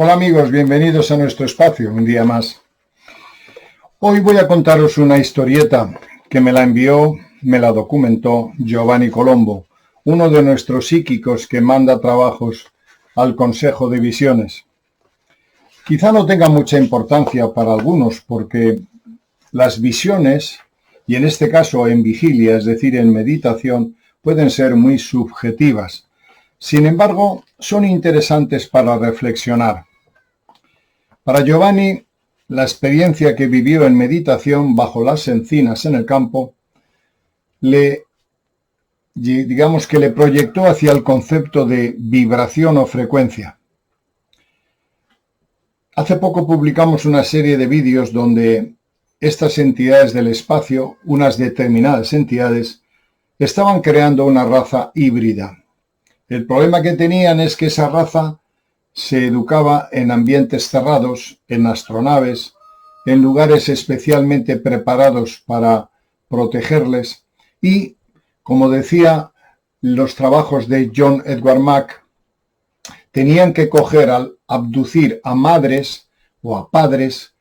Hola amigos, bienvenidos a nuestro espacio, un día más. Hoy voy a contaros una historieta que me la envió, me la documentó Giovanni Colombo, uno de nuestros psíquicos que manda trabajos al Consejo de Visiones. Quizá no tenga mucha importancia para algunos porque las visiones, y en este caso en vigilia, es decir, en meditación, pueden ser muy subjetivas. Sin embargo, son interesantes para reflexionar. Para Giovanni, la experiencia que vivió en meditación bajo las encinas en el campo le proyectó hacia el concepto de vibración o frecuencia. Hace poco publicamos una serie de vídeos donde estas entidades del espacio, unas determinadas entidades, estaban creando una raza híbrida. El problema que tenían es que esa raza se educaba en ambientes cerrados, en astronaves, en lugares especialmente preparados para protegerles y, como decía los trabajos de John Edward Mack, tenían que abducir a madres o a padres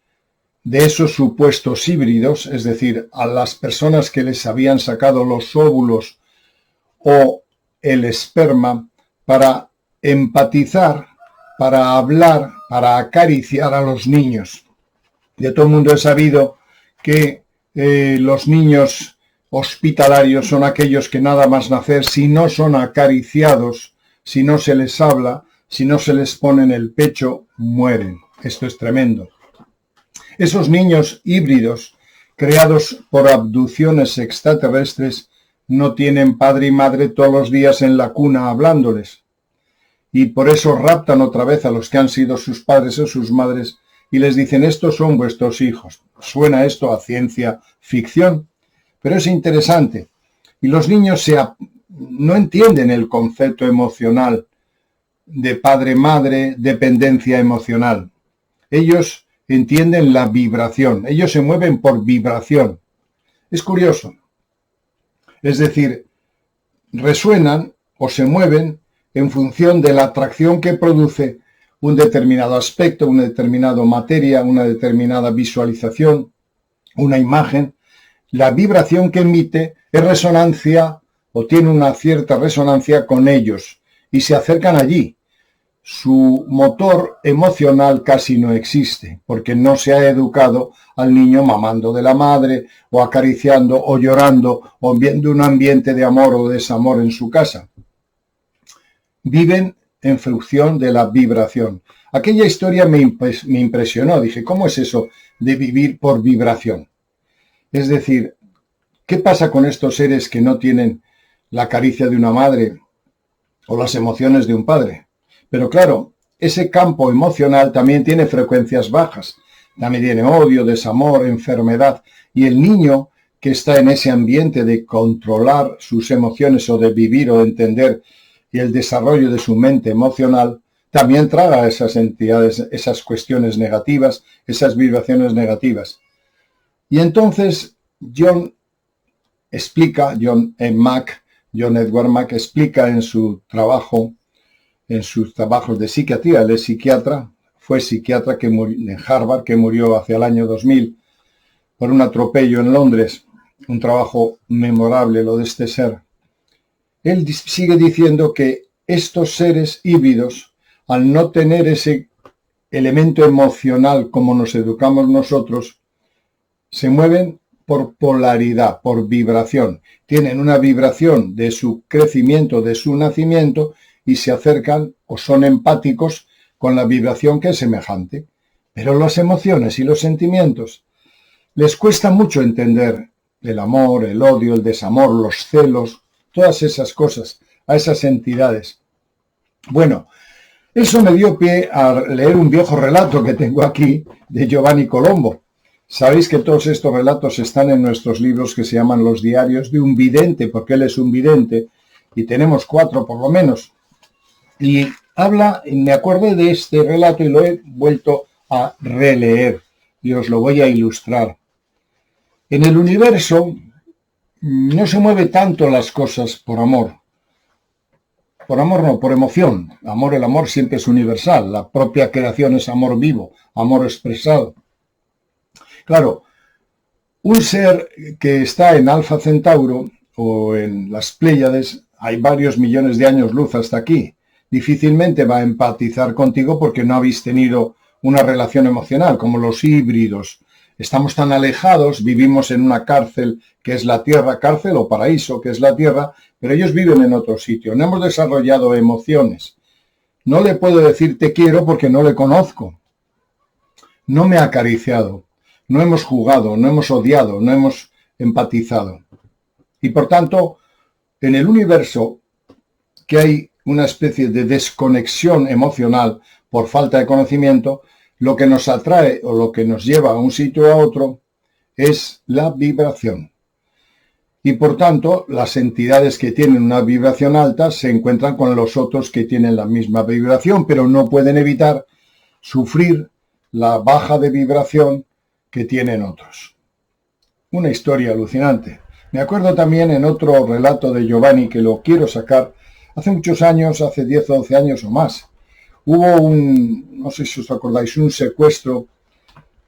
de esos supuestos híbridos, es decir, a las personas que les habían sacado los óvulos o el esperma, para empatizar, para hablar, para acariciar a los niños. De todo el mundo he sabido que los niños hospitalarios son aquellos que nada más nacer, si no son acariciados, si no se les habla, si no se les pone en el pecho, mueren. Esto es tremendo. Esos niños híbridos, creados por abducciones extraterrestres, no tienen padre y madre todos los días en la cuna hablándoles. Y por eso raptan otra vez a los que han sido sus padres o sus madres y les dicen: estos son vuestros hijos. Suena esto a ciencia ficción, pero es interesante. Y los niños no entienden el concepto emocional de padre-madre, dependencia emocional. Ellos entienden la vibración. Ellos se mueven por vibración. Es curioso. Es decir, resuenan o se mueven en función de la atracción que produce un determinado aspecto, una determinada materia, una determinada visualización, una imagen. La vibración que emite es resonancia o tiene una cierta resonancia con ellos y se acercan allí. Su motor emocional casi no existe porque no se ha educado al niño mamando de la madre o acariciando o llorando o viendo un ambiente de amor o desamor en su casa. Viven en función de la vibración. Aquella historia me impresionó. Dije, ¿cómo es eso de vivir por vibración? Es decir, ¿qué pasa con estos seres que no tienen la caricia de una madre o las emociones de un padre? Pero claro, ese campo emocional también tiene frecuencias bajas. También tiene odio, desamor, enfermedad. Y el niño que está en ese ambiente de controlar sus emociones o de vivir o de entender y el desarrollo de su mente emocional, también traga esas entidades, esas cuestiones negativas, esas vibraciones negativas. Y entonces John Edward Mack explica en sus trabajos de psiquiatría, él es psiquiatra, fue psiquiatra en Harvard, que murió hacia el año 2000 por un atropello en Londres, un trabajo memorable lo de este ser. Él sigue diciendo que estos seres híbridos, al no tener ese elemento emocional como nos educamos nosotros, se mueven por polaridad, por vibración. Tienen una vibración de su crecimiento, de su nacimiento, y se acercan o son empáticos con la vibración que es semejante. Pero las emociones y los sentimientos les cuesta mucho entender el amor, el odio, el desamor, los celos, todas esas cosas, a esas entidades. Bueno, eso me dio pie a leer un viejo relato que tengo aquí de Giovanni Colombo. Sabéis que todos estos relatos están en nuestros libros que se llaman Los diarios de un vidente, porque él es un vidente, y tenemos 4 por lo menos. Y me acordé de este relato y lo he vuelto a releer, y os lo voy a ilustrar. En el universo no se mueve tanto las cosas por amor. por amor no, por emoción. El amor siempre es universal. La propia creación es amor vivo, amor expresado. Claro, un ser que está en Alfa Centauro o en las Pléyades, hay varios millones de años luz hasta aquí. Difícilmente va a empatizar contigo porque no habéis tenido una relación emocional, como los híbridos. Estamos tan alejados, vivimos en una cárcel que es la Tierra, cárcel o paraíso que es la Tierra, pero ellos viven en otro sitio. No hemos desarrollado emociones. No le puedo decir te quiero porque no le conozco. No me ha acariciado. No hemos jugado, no hemos odiado, no hemos empatizado. Y por tanto, en el universo, que hay una especie de desconexión emocional por falta de conocimiento, lo que nos atrae o lo que nos lleva a un sitio a otro es la vibración. Y por tanto, las entidades que tienen una vibración alta se encuentran con los otros que tienen la misma vibración, pero no pueden evitar sufrir la baja de vibración que tienen otros. Una historia alucinante. Me acuerdo también en otro relato de Giovanni, que lo quiero sacar, hace muchos años, hace 10 o 11 años o más, hubo no sé si os acordáis, un secuestro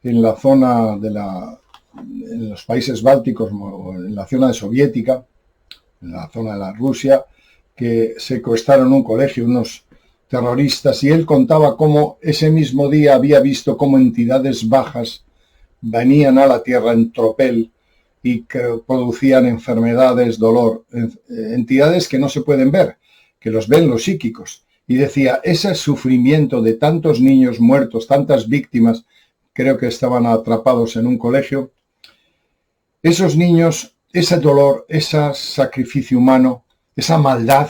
en la zona en los países bálticos, o en la zona soviética, en la zona de la Rusia, que secuestraron un colegio, unos terroristas, y él contaba cómo ese mismo día había visto cómo entidades bajas venían a la Tierra en tropel y que producían enfermedades, dolor, entidades que no se pueden ver, que los ven los psíquicos. Y decía, ese sufrimiento de tantos niños muertos, tantas víctimas, creo que estaban atrapados en un colegio, esos niños, ese dolor, ese sacrificio humano, esa maldad,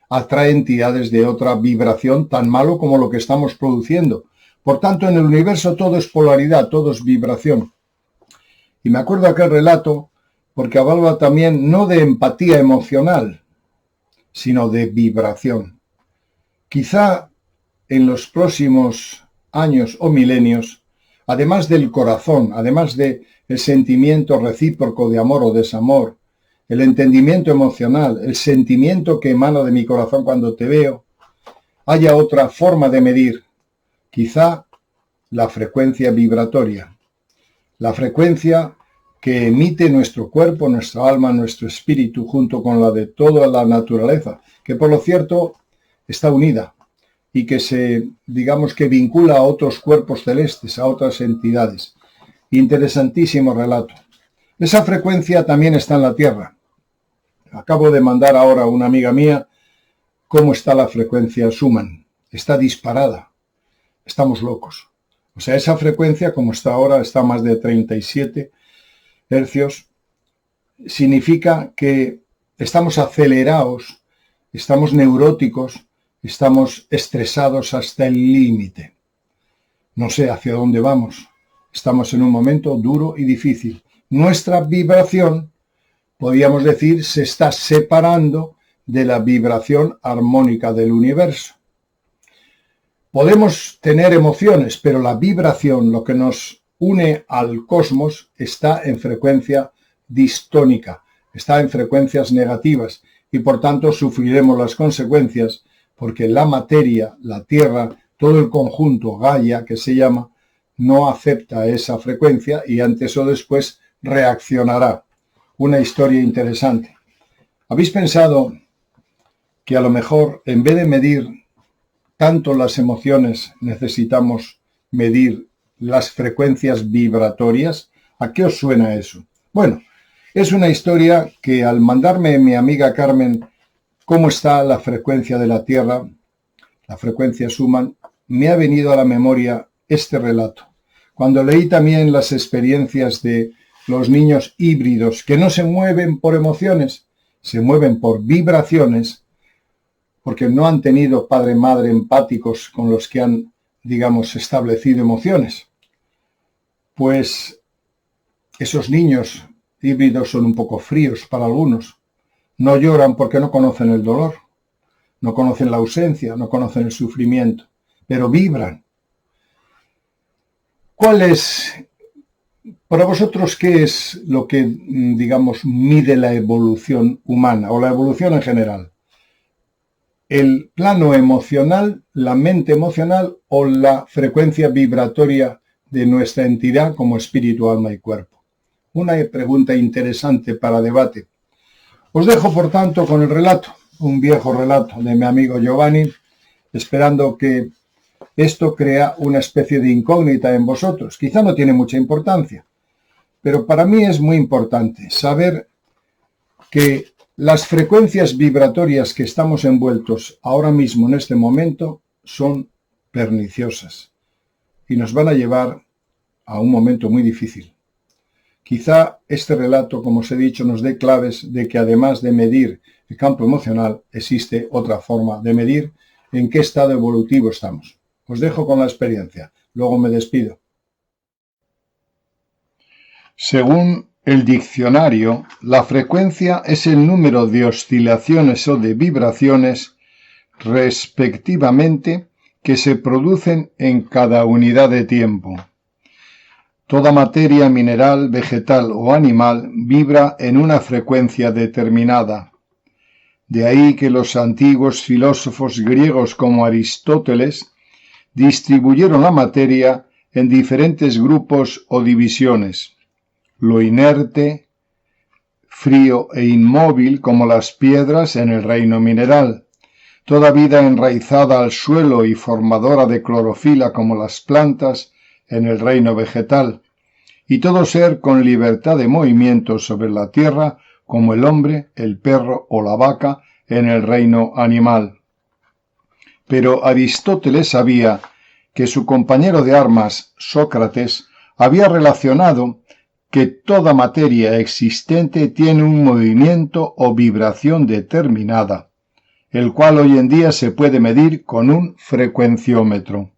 atrae entidades de otra vibración tan malo como lo que estamos produciendo. Por tanto, en el universo todo es polaridad, todo es vibración. Y me acuerdo aquel relato porque hablaba también no de empatía emocional, sino de vibración. Quizá en los próximos años o milenios, además del corazón, además del sentimiento recíproco de amor o desamor, el entendimiento emocional, el sentimiento que emana de mi corazón cuando te veo, haya otra forma de medir, quizá la frecuencia vibratoria, la frecuencia que emite nuestro cuerpo, nuestra alma, nuestro espíritu, junto con la de toda la naturaleza, que por lo cierto está unida y que digamos que vincula a otros cuerpos celestes, a otras entidades. Interesantísimo relato. Esa frecuencia también está en la Tierra. Acabo de mandar ahora a una amiga mía cómo está la frecuencia Schumann. Está disparada. Estamos locos. O sea, esa frecuencia, como está ahora, está a más de 37 hercios, significa que estamos acelerados, estamos neuróticos, estamos estresados hasta el límite. No sé hacia dónde vamos. Estamos en un momento duro y difícil. Nuestra vibración, podríamos decir, se está separando de la vibración armónica del universo. Podemos tener emociones, pero la vibración, lo que nos une al cosmos, está en frecuencia distónica, está en frecuencias negativas y por tanto sufriremos las consecuencias porque la materia, la Tierra, todo el conjunto Gaia que se llama, no acepta esa frecuencia y antes o después reaccionará. Una historia interesante. ¿Habéis pensado que a lo mejor en vez de medir tanto las emociones necesitamos medir las frecuencias vibratorias? ¿A qué os suena eso? Bueno, es una historia que al mandarme mi amiga Carmen cómo está la frecuencia de la Tierra, la frecuencia Schumann, me ha venido a la memoria este relato. Cuando leí también las experiencias de los niños híbridos que no se mueven por emociones, se mueven por vibraciones, porque no han tenido padre-madre empáticos con los que han, digamos, establecido emociones. Pues esos niños híbridos son un poco fríos para algunos. No lloran porque no conocen el dolor, no conocen la ausencia, no conocen el sufrimiento, pero vibran. ¿Cuál es, para vosotros, qué es lo que, digamos, mide la evolución humana o la evolución en general? el plano emocional, la mente emocional o la frecuencia vibratoria de nuestra entidad como espíritu, alma y cuerpo. Una pregunta interesante para debate. Os dejo, por tanto, con el relato, un viejo relato de mi amigo Giovanni, esperando que esto crea una especie de incógnita en vosotros. Quizá no tiene mucha importancia, pero para mí es muy importante saber que las frecuencias vibratorias que estamos envueltos ahora mismo en este momento son perniciosas y nos van a llevar a un momento muy difícil. Quizá este relato, como os he dicho, nos dé claves de que además de medir el campo emocional, existe otra forma de medir en qué estado evolutivo estamos. Os dejo con la experiencia, luego me despido. Según el diccionario, la frecuencia es el número de oscilaciones o de vibraciones, respectivamente, que se producen en cada unidad de tiempo. Toda materia mineral, vegetal o animal vibra en una frecuencia determinada. De ahí que los antiguos filósofos griegos como Aristóteles distribuyeron la materia en diferentes grupos o divisiones. Lo inerte, frío e inmóvil como las piedras en el reino mineral, toda vida enraizada al suelo y formadora de clorofila como las plantas en el reino vegetal, y todo ser con libertad de movimiento sobre la tierra como el hombre, el perro o la vaca en el reino animal. Pero Aristóteles sabía que su compañero de armas, Sócrates, había relacionado que toda materia existente tiene un movimiento o vibración determinada, el cual hoy en día se puede medir con un frecuenciómetro.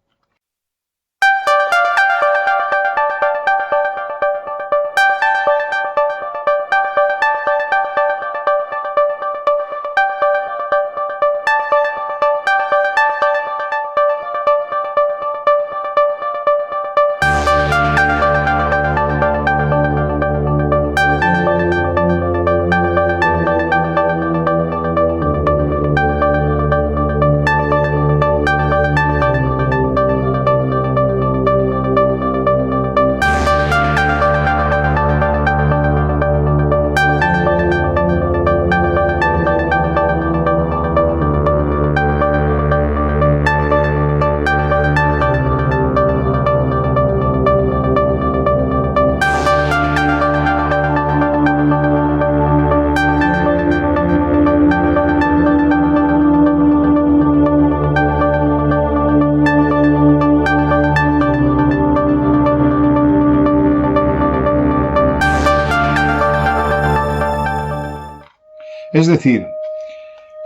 Es decir,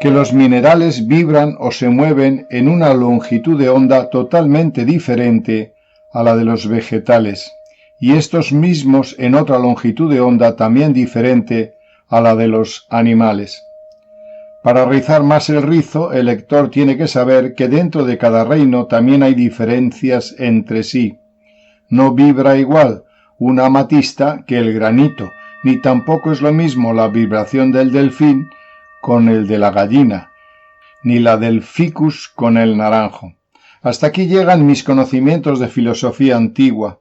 que los minerales vibran o se mueven en una longitud de onda totalmente diferente a la de los vegetales, y estos mismos en otra longitud de onda también diferente a la de los animales. Para rizar más el rizo, el lector tiene que saber que dentro de cada reino también hay diferencias entre sí. No vibra igual una amatista que el granito, ni tampoco es lo mismo la vibración del delfín con el de la gallina, ni la del ficus con el naranjo. Hasta aquí llegan mis conocimientos de filosofía antigua.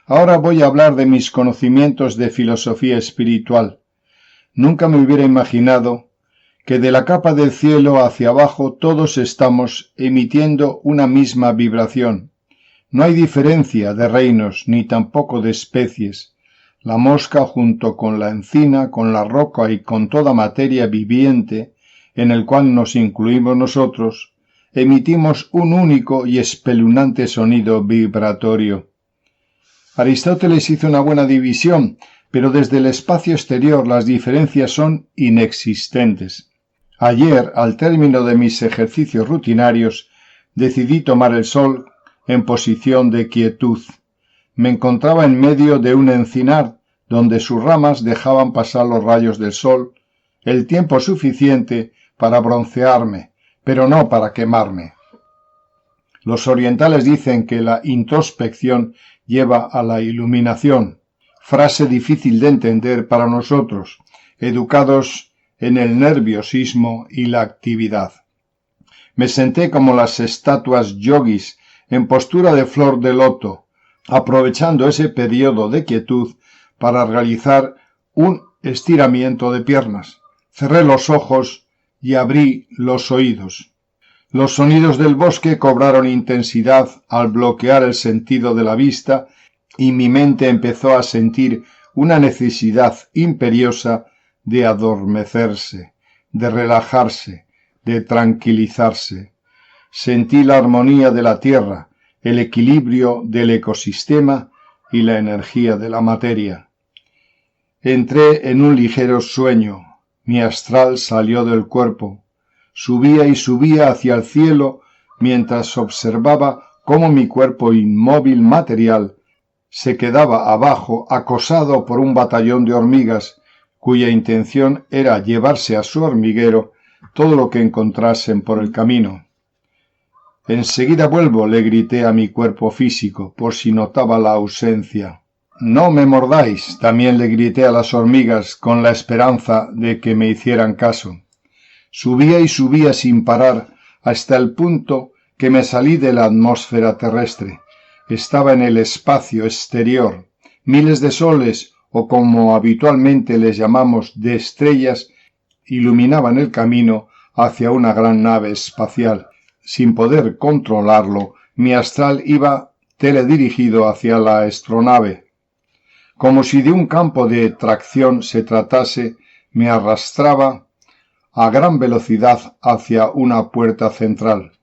Ahora voy a hablar de mis conocimientos de filosofía espiritual. Nunca me hubiera imaginado que de la capa del cielo hacia abajo todos estamos emitiendo una misma vibración. No hay diferencia de reinos ni tampoco de especies. La mosca junto con la encina, con la roca y con toda materia viviente, en el cual nos incluimos nosotros, emitimos un único y espeluznante sonido vibratorio. Aristóteles hizo una buena división, pero desde el espacio exterior las diferencias son inexistentes. Ayer, al término de mis ejercicios rutinarios, decidí tomar el sol en posición de quietud. Me encontraba en medio de un encinar, donde sus ramas dejaban pasar los rayos del sol, el tiempo suficiente para broncearme, pero no para quemarme. Los orientales dicen que la introspección lleva a la iluminación, frase difícil de entender para nosotros, educados en el nerviosismo y la actividad. Me senté como las estatuas yogis en postura de flor de loto, aprovechando ese periodo de quietud para realizar un estiramiento de piernas. Cerré los ojos y abrí los oídos. Los sonidos del bosque cobraron intensidad al bloquear el sentido de la vista y mi mente empezó a sentir una necesidad imperiosa de adormecerse, de relajarse, de tranquilizarse. Sentí la armonía de la tierra, el equilibrio del ecosistema y la energía de la materia. Entré en un ligero sueño. Mi astral salió del cuerpo. Subía y subía hacia el cielo mientras observaba cómo mi cuerpo inmóvil material se quedaba abajo acosado por un batallón de hormigas cuya intención era llevarse a su hormiguero todo lo que encontrasen por el camino. Enseguida vuelvo, le grité a mi cuerpo físico, por si notaba la ausencia. No me mordáis, también le grité a las hormigas con la esperanza de que me hicieran caso. Subía y subía sin parar hasta el punto que me salí de la atmósfera terrestre. Estaba en el espacio exterior. Miles de soles, o como habitualmente les llamamos, de estrellas, iluminaban el camino hacia una gran nave espacial. Sin poder controlarlo, mi astral iba teledirigido hacia la astronave. Como si de un campo de tracción se tratase, me arrastraba a gran velocidad hacia una puerta central.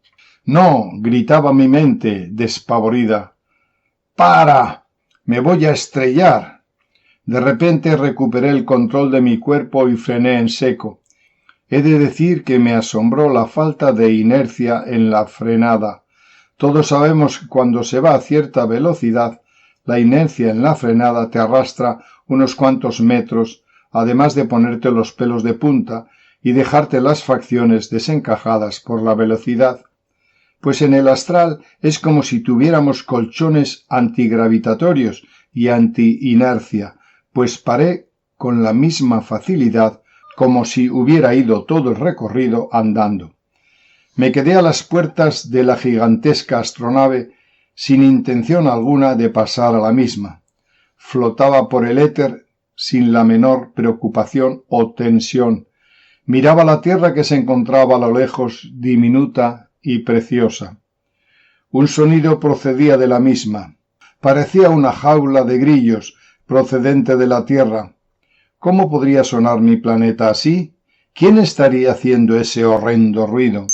¡No!, gritaba mi mente, despavorida. ¡Para! ¡Me voy a estrellar! De repente recuperé el control de mi cuerpo y frené en seco. He de decir que me asombró la falta de inercia en la frenada. Todos sabemos que cuando se va a cierta velocidad, la inercia en la frenada te arrastra unos cuantos metros, además de ponerte los pelos de punta y dejarte las facciones desencajadas por la velocidad. Pues en el astral es como si tuviéramos colchones antigravitatorios y anti-inercia, pues paré con la misma facilidad como si hubiera ido todo el recorrido andando. Me quedé a las puertas de la gigantesca astronave sin intención alguna de pasar a la misma. Flotaba por el éter sin la menor preocupación o tensión. Miraba la tierra que se encontraba a lo lejos, diminuta y preciosa. Un sonido procedía de la misma. Parecía una jaula de grillos procedente de la tierra. ¿Cómo podría sonar mi planeta así? ¿Quién estaría haciendo ese horrendo ruido?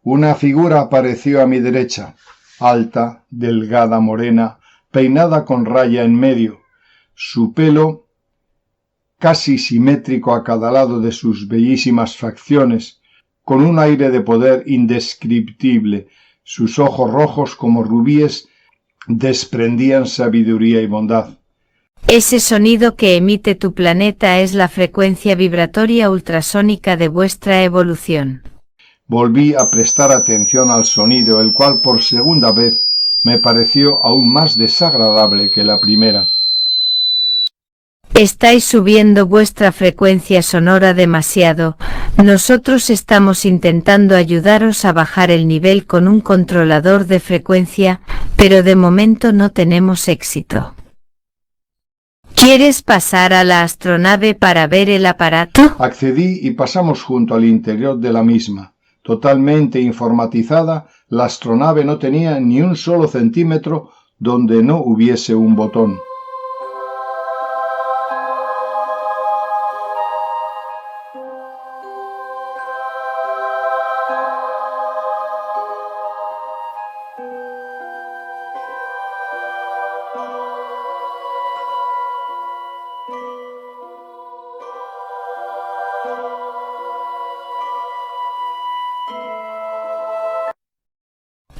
Una figura apareció a mi derecha, alta, delgada, morena, peinada con raya en medio. Su pelo, casi simétrico a cada lado de sus bellísimas facciones, con un aire de poder indescriptible. Sus ojos rojos como rubíes desprendían sabiduría y bondad. Ese sonido que emite tu planeta es la frecuencia vibratoria ultrasónica de vuestra evolución. Volví a prestar atención al sonido, el cual por segunda vez me pareció aún más desagradable que la primera. Estáis subiendo vuestra frecuencia sonora demasiado. Nosotros estamos intentando ayudaros a bajar el nivel con un controlador de frecuencia, pero de momento no tenemos éxito. ¿Quieres pasar a la astronave para ver el aparato? Accedí y pasamos junto al interior de la misma. Totalmente informatizada, la astronave no tenía ni un solo centímetro donde no hubiese un botón.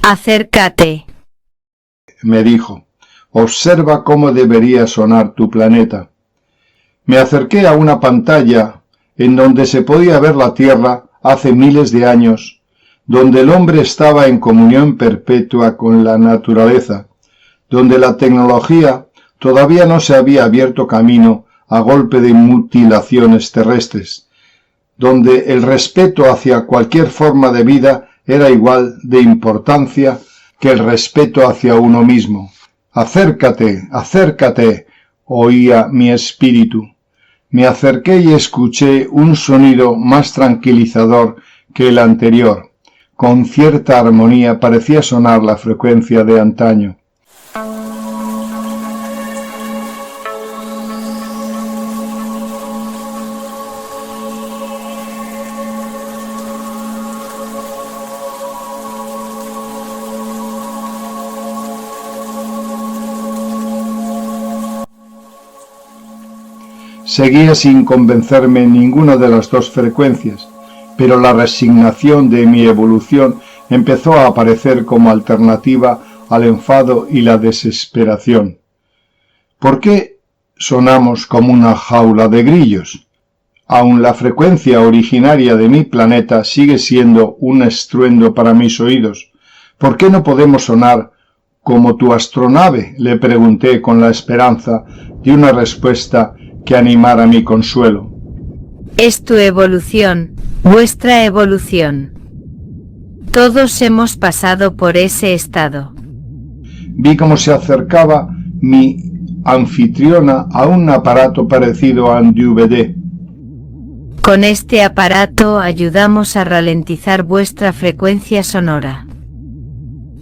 Acércate, me dijo. Observa cómo debería sonar tu planeta. Me acerqué a una pantalla en donde se podía ver la Tierra hace miles de años, donde el hombre estaba en comunión perpetua con la naturaleza, donde la tecnología todavía no se había abierto camino a golpe de mutilaciones terrestres, donde el respeto hacia cualquier forma de vida era igual de importancia que el respeto hacia uno mismo. «Acércate, acércate», oía mi espíritu. Me acerqué y escuché un sonido más tranquilizador que el anterior. Con cierta armonía parecía sonar la frecuencia de antaño. Seguía sin convencerme en ninguna de las dos frecuencias, pero la resignación de mi evolución empezó a aparecer como alternativa al enfado y la desesperación. ¿Por qué sonamos como una jaula de grillos? Aun la frecuencia originaria de mi planeta sigue siendo un estruendo para mis oídos. ¿Por qué no podemos sonar como tu astronave?, le pregunté con la esperanza de una respuesta que animara mi consuelo. Es tu evolución, vuestra evolución. Todos hemos pasado por ese estado. Vi cómo se acercaba mi anfitriona a un aparato parecido a un DVD. Con este aparato ayudamos a ralentizar vuestra frecuencia sonora.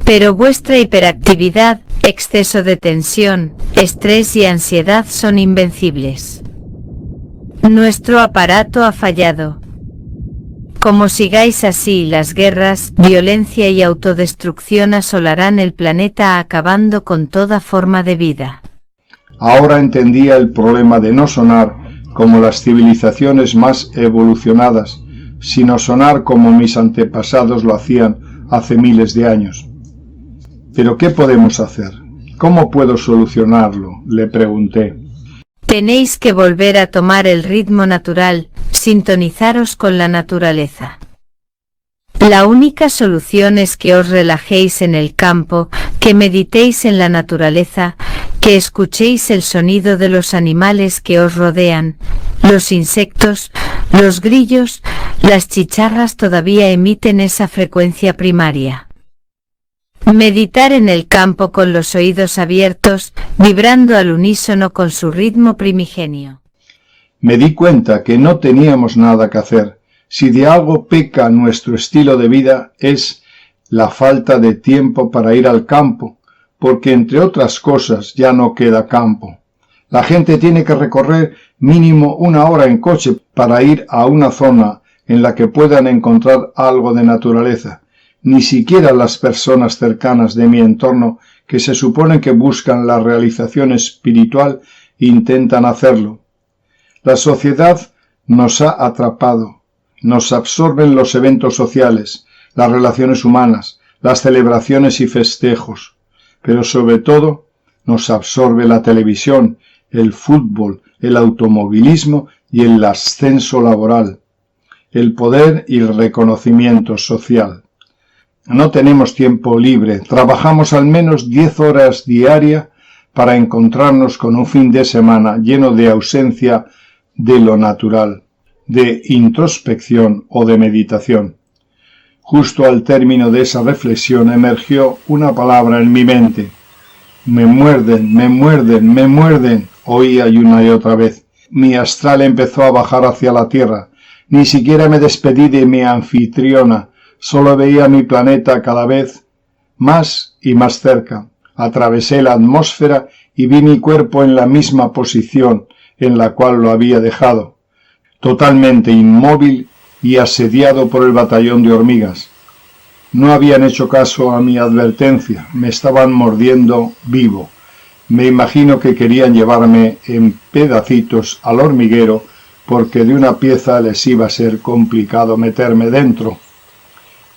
Pero vuestra hiperactividad, exceso de tensión, estrés y ansiedad son invencibles. Nuestro aparato ha fallado. Como sigáis así, las guerras, violencia y autodestrucción asolarán el planeta, acabando con toda forma de vida. Ahora entendía el problema de no sonar como las civilizaciones más evolucionadas, sino sonar como mis antepasados lo hacían hace miles de años. ¿Pero qué podemos hacer? ¿Cómo puedo solucionarlo?, le pregunté. Tenéis que volver a tomar el ritmo natural, sintonizaros con la naturaleza. La única solución es que os relajéis en el campo, que meditéis en la naturaleza, que escuchéis el sonido de los animales que os rodean, los insectos, los grillos, las chicharras todavía emiten esa frecuencia primaria. Meditar en el campo con los oídos abiertos, vibrando al unísono con su ritmo primigenio. Me di cuenta que no teníamos nada que hacer. Si de algo peca nuestro estilo de vida es la falta de tiempo para ir al campo, porque entre otras cosas ya no queda campo. La gente tiene que recorrer mínimo 1 hora en coche para ir a una zona en la que puedan encontrar algo de naturaleza. Ni siquiera las personas cercanas de mi entorno, que se supone que buscan la realización espiritual, intentan hacerlo. La sociedad nos ha atrapado, nos absorben los eventos sociales, las relaciones humanas, las celebraciones y festejos, pero sobre todo nos absorbe la televisión, el fútbol, el automovilismo y el ascenso laboral, el poder y el reconocimiento social. No tenemos tiempo libre, trabajamos al menos 10 horas diarias para encontrarnos con un fin de semana lleno de ausencia de lo natural, de introspección o de meditación. Justo al término de esa reflexión emergió una palabra en mi mente. Me muerden, me muerden, me muerden, oía una y otra vez. Mi astral empezó a bajar hacia la tierra. Ni siquiera me despedí de mi anfitriona. Solo veía mi planeta cada vez más y más cerca. Atravesé la atmósfera y vi mi cuerpo en la misma posición en la cual lo había dejado, totalmente inmóvil y asediado por el batallón de hormigas. No habían hecho caso a mi advertencia, me estaban mordiendo vivo. Me imagino que querían llevarme en pedacitos al hormiguero porque de una pieza les iba a ser complicado meterme dentro.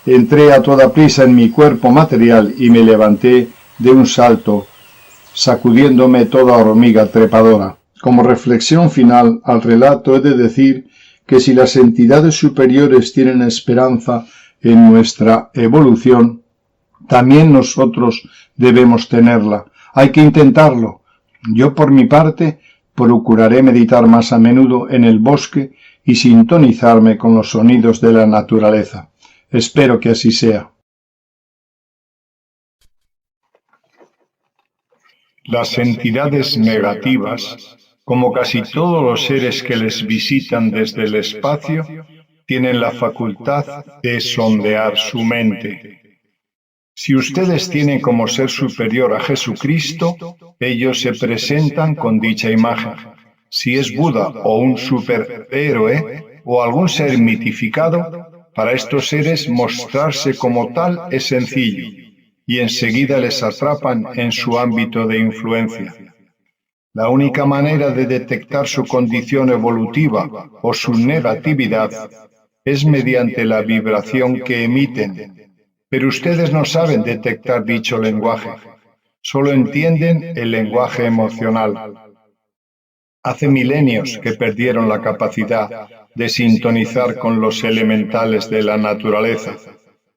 Entré a toda prisa en mi cuerpo material y me levanté de un salto, sacudiéndome toda hormiga trepadora. Como reflexión final al relato he de decir que si las entidades superiores tienen esperanza en nuestra evolución, también nosotros debemos tenerla. Hay que intentarlo. Yo, por mi parte, procuraré meditar más a menudo en el bosque y sintonizarme con los sonidos de la naturaleza. Espero que así sea. Las entidades negativas, como casi todos los seres que les visitan desde el espacio, tienen la facultad de sondear su mente. Si ustedes tienen como ser superior a Jesucristo, ellos se presentan con dicha imagen. Si es Buda o un superhéroe o algún ser mitificado, para estos seres mostrarse como tal es sencillo, y enseguida les atrapan en su ámbito de influencia. La única manera de detectar su condición evolutiva o su negatividad es mediante la vibración que emiten. Pero ustedes no saben detectar dicho lenguaje, solo entienden el lenguaje emocional. Hace milenios que perdieron la capacidad de sintonizar con los elementales de la naturaleza,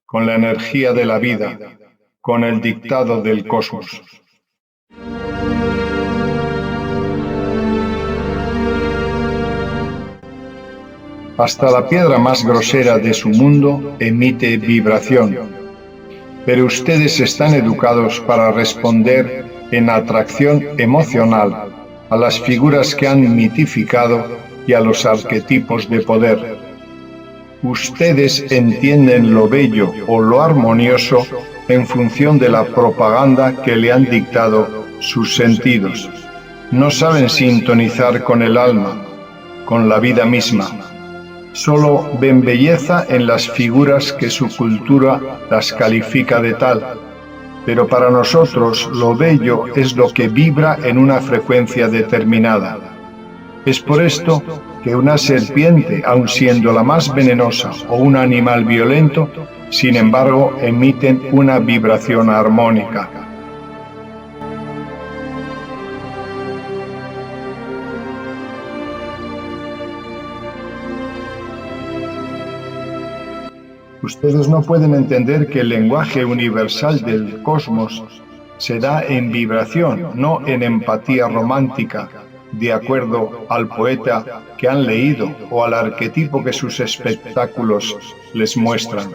con la energía de la vida, con el dictado del cosmos. Hasta la piedra más grosera de su mundo emite vibración. Pero ustedes están educados para responder en atracción emocional a las figuras que han mitificado y a los arquetipos de poder. Ustedes entienden lo bello o lo armonioso en función de la propaganda que le han dictado sus sentidos. No saben sintonizar con el alma, con la vida misma. Solo ven belleza en las figuras que su cultura las califica de tal. Pero para nosotros lo bello es lo que vibra en una frecuencia determinada. Es por esto que una serpiente, aun siendo la más venenosa, o un animal violento, sin embargo emiten una vibración armónica. Ustedes no pueden entender que el lenguaje universal del cosmos se da en vibración, no en empatía romántica, de acuerdo al poeta que han leído o al arquetipo que sus espectáculos les muestran.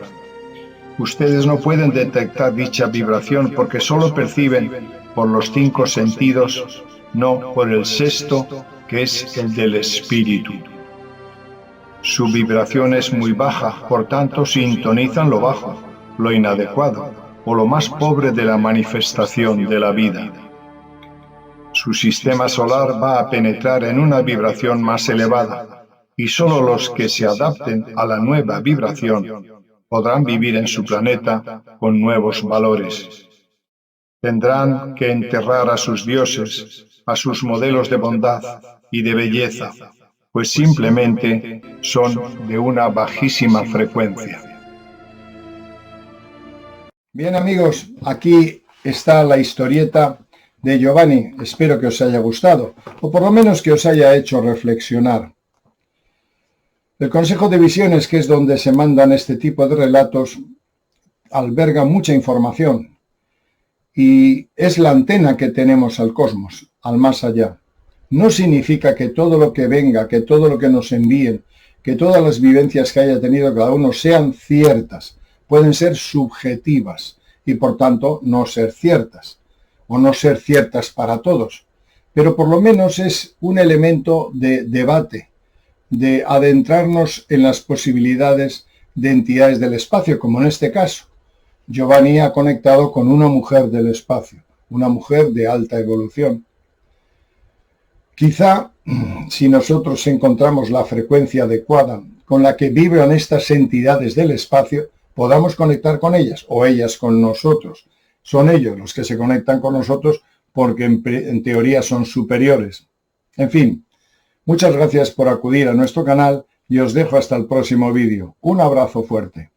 Ustedes no pueden detectar dicha vibración porque solo perciben por los 5 sentidos, no por el sexto, que es el del espíritu. Su vibración es muy baja, por tanto sintonizan lo bajo, lo inadecuado o lo más pobre de la manifestación de la vida. Su sistema solar va a penetrar en una vibración más elevada y solo los que se adapten a la nueva vibración podrán vivir en su planeta con nuevos valores. Tendrán que enterrar a sus dioses, a sus modelos de bondad y de belleza, pues simplemente son de una bajísima frecuencia. Bien amigos, aquí está la historieta de Giovanni. Espero que os haya gustado, o por lo menos que os haya hecho reflexionar. El Consejo de Visiones, que es donde se mandan este tipo de relatos, alberga mucha información y es la antena que tenemos al cosmos, al más allá. No significa que todo lo que venga, que todo lo que nos envíen, que todas las vivencias que haya tenido cada uno sean ciertas. Pueden ser subjetivas y por tanto no ser ciertas, o no ser ciertas para todos. Pero por lo menos es un elemento de debate, de adentrarnos en las posibilidades de entidades del espacio, como en este caso. Giovanni ha conectado con una mujer del espacio, una mujer de alta evolución. Quizá, si nosotros encontramos la frecuencia adecuada con la que vibran estas entidades del espacio, podamos conectar con ellas, o ellas con nosotros. Son ellos los que se conectan con nosotros porque en teoría son superiores. En fin, muchas gracias por acudir a nuestro canal y os dejo hasta el próximo vídeo. Un abrazo fuerte.